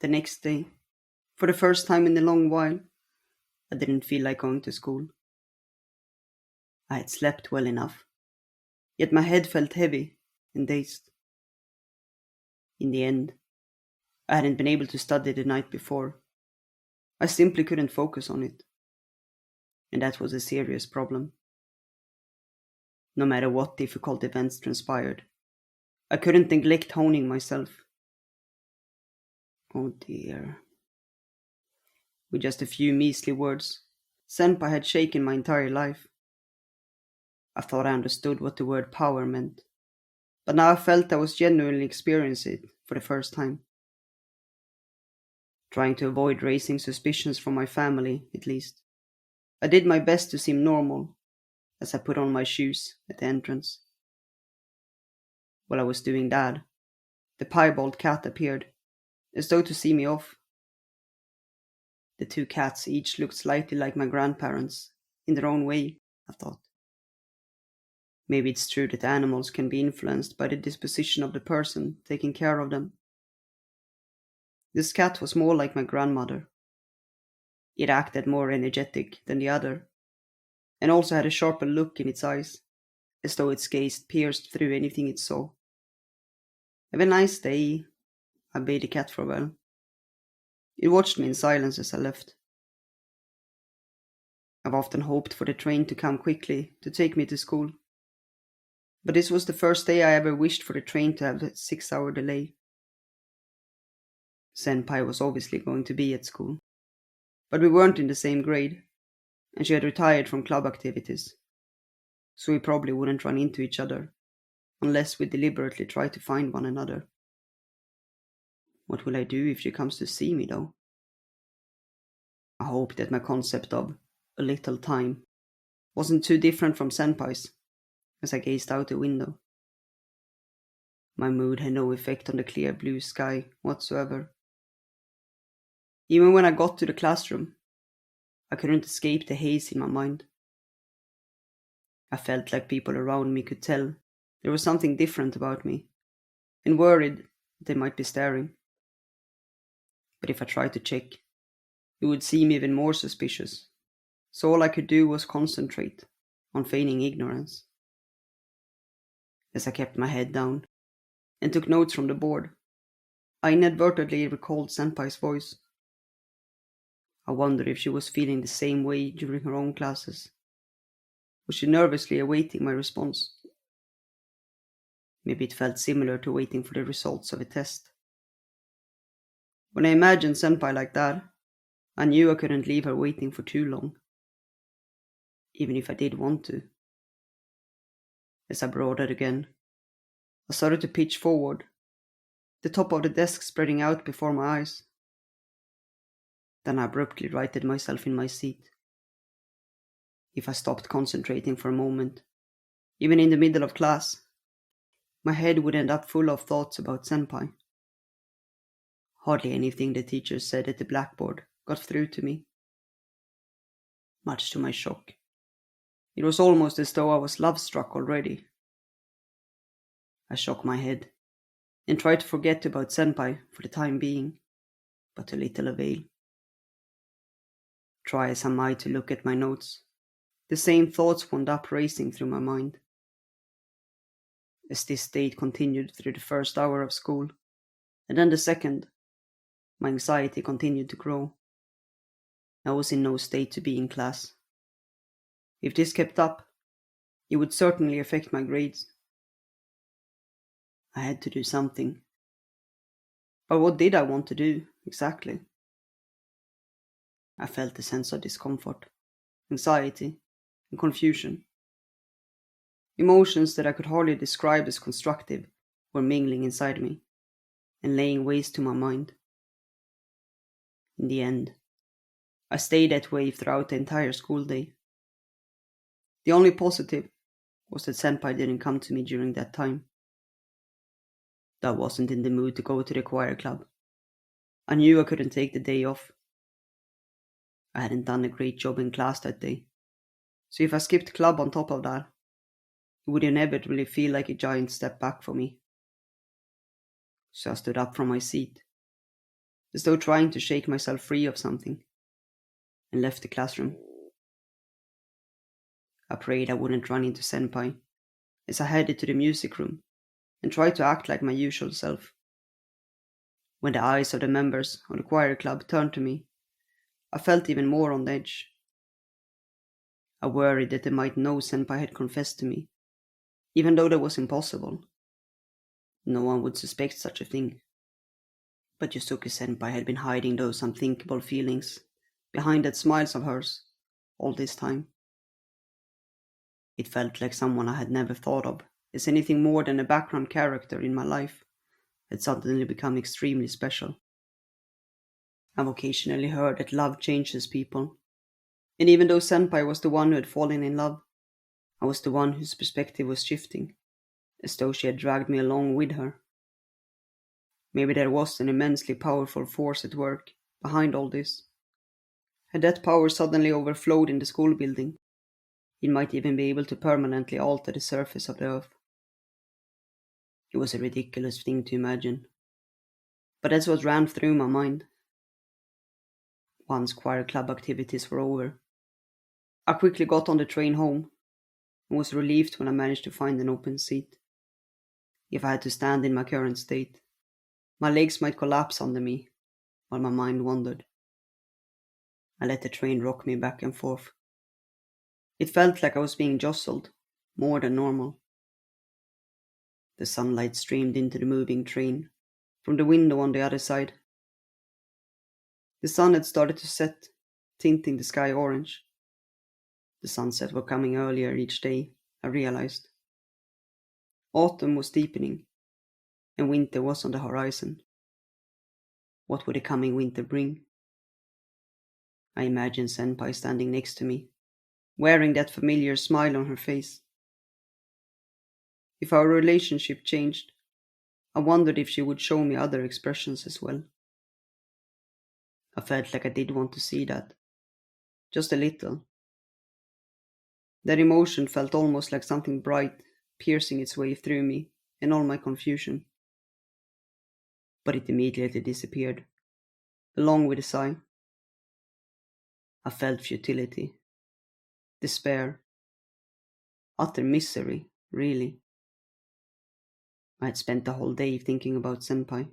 The next day, for the first time in a long while, I didn't feel like going to school. I had slept well enough, yet my head felt heavy and dazed. In the end, I hadn't been able to study the night before. I simply couldn't focus on it, and that was a serious problem. No matter what difficult events transpired, I couldn't neglect honing myself. Oh dear. With just a few measly words, Senpai had shaken my entire life. I thought I understood what the word power meant, but now I felt I was genuinely experiencing it for the first time. Trying to avoid raising suspicions from my family, at least, I did my best to seem normal as I put on my shoes at the entrance. While I was doing that, the piebald cat appeared, as though to see me off. The two cats each looked slightly like my grandparents, in their own way, I thought. Maybe it's true that animals can be influenced by the disposition of the person taking care of them. This cat was more like my grandmother. It acted more energetic than the other, and also had a sharper look in its eyes, as though its gaze pierced through anything it saw. Have a nice day, I bade the cat farewell. It watched me in silence as I left. I've often hoped for the train to come quickly to take me to school. But this was the first day I ever wished for the train to have a 6-hour delay. Senpai was obviously going to be at school, but we weren't in the same grade, and she had retired from club activities, so we probably wouldn't run into each other, unless we deliberately tried to find one another. What will I do if she comes to see me, though? I hope that my concept of a little time wasn't too different from Senpai's as I gazed out the window. My mood had no effect on the clear blue sky whatsoever. Even when I got to the classroom, I couldn't escape the haze in my mind. I felt like people around me could tell there was something different about me, and worried they might be staring. But if I tried to check, it would seem even more suspicious, so all I could do was concentrate on feigning ignorance. As I kept my head down and took notes from the board, I inadvertently recalled Senpai's voice. I wondered if she was feeling the same way during her own classes. Was she nervously awaiting my response? Maybe it felt similar to waiting for the results of a test. When I imagined Senpai like that, I knew I couldn't leave her waiting for too long, even if I did want to. As I brooded again, I started to pitch forward, the top of the desk spreading out before my eyes. Then I abruptly righted myself in my seat. If I stopped concentrating for a moment, even in the middle of class, my head would end up full of thoughts about Senpai. Hardly anything the teacher said at the blackboard got through to me. Much to my shock, it was almost as though I was love-struck already. I shook my head and tried to forget about Senpai for the time being, but to little avail. Try as I might to look at my notes, the same thoughts wound up racing through my mind. As this state continued through the first hour of school, and then the second, my anxiety continued to grow. I was in no state to be in class. If this kept up, it would certainly affect my grades. I had to do something. But what did I want to do, exactly? I felt a sense of discomfort, anxiety, and confusion. Emotions that I could hardly describe as constructive were mingling inside me and laying waste to my mind. In the end, I stayed that way throughout the entire school day. The only positive was that Senpai didn't come to me during that time. I wasn't in the mood to go to the choir club. I knew I couldn't take the day off. I hadn't done a great job in class that day, so if I skipped club on top of that, it would inevitably feel like a giant step back for me. So I stood up from my seat as though trying to shake myself free of something, and left the classroom. I prayed I wouldn't run into Senpai as I headed to the music room and tried to act like my usual self. When the eyes of the members of the choir club turned to me, I felt even more on the edge. I worried that they might know Senpai had confessed to me, even though that was impossible. No one would suspect such a thing. But Yusuke Senpai had been hiding those unthinkable feelings behind that smiles of hers all this time. It felt like someone I had never thought of as anything more than a background character in my life had suddenly become extremely special. I've occasionally heard that love changes people, and even though Senpai was the one who had fallen in love, I was the one whose perspective was shifting, as though she had dragged me along with her. Maybe there was an immensely powerful force at work behind all this. Had that power suddenly overflowed in the school building, it might even be able to permanently alter the surface of the earth. It was a ridiculous thing to imagine, but that's what ran through my mind. Once choir club activities were over, I quickly got on the train home and was relieved when I managed to find an open seat. If I had to stand in my current state, my legs might collapse under me while my mind wandered. I let the train rock me back and forth. It felt like I was being jostled, more than normal. The sunlight streamed into the moving train from the window on the other side. The sun had started to set, tinting the sky orange. The sunset were coming earlier each day, I realized. Autumn was deepening, and winter was on the horizon. What would the coming winter bring? I imagined Senpai standing next to me, wearing that familiar smile on her face. If our relationship changed, I wondered if she would show me other expressions as well. I felt like I did want to see that. Just a little. That emotion felt almost like something bright piercing its way through me and all my confusion. But it immediately disappeared, along with a sigh. I felt futility, despair, utter misery, really. I had spent the whole day thinking about Senpai.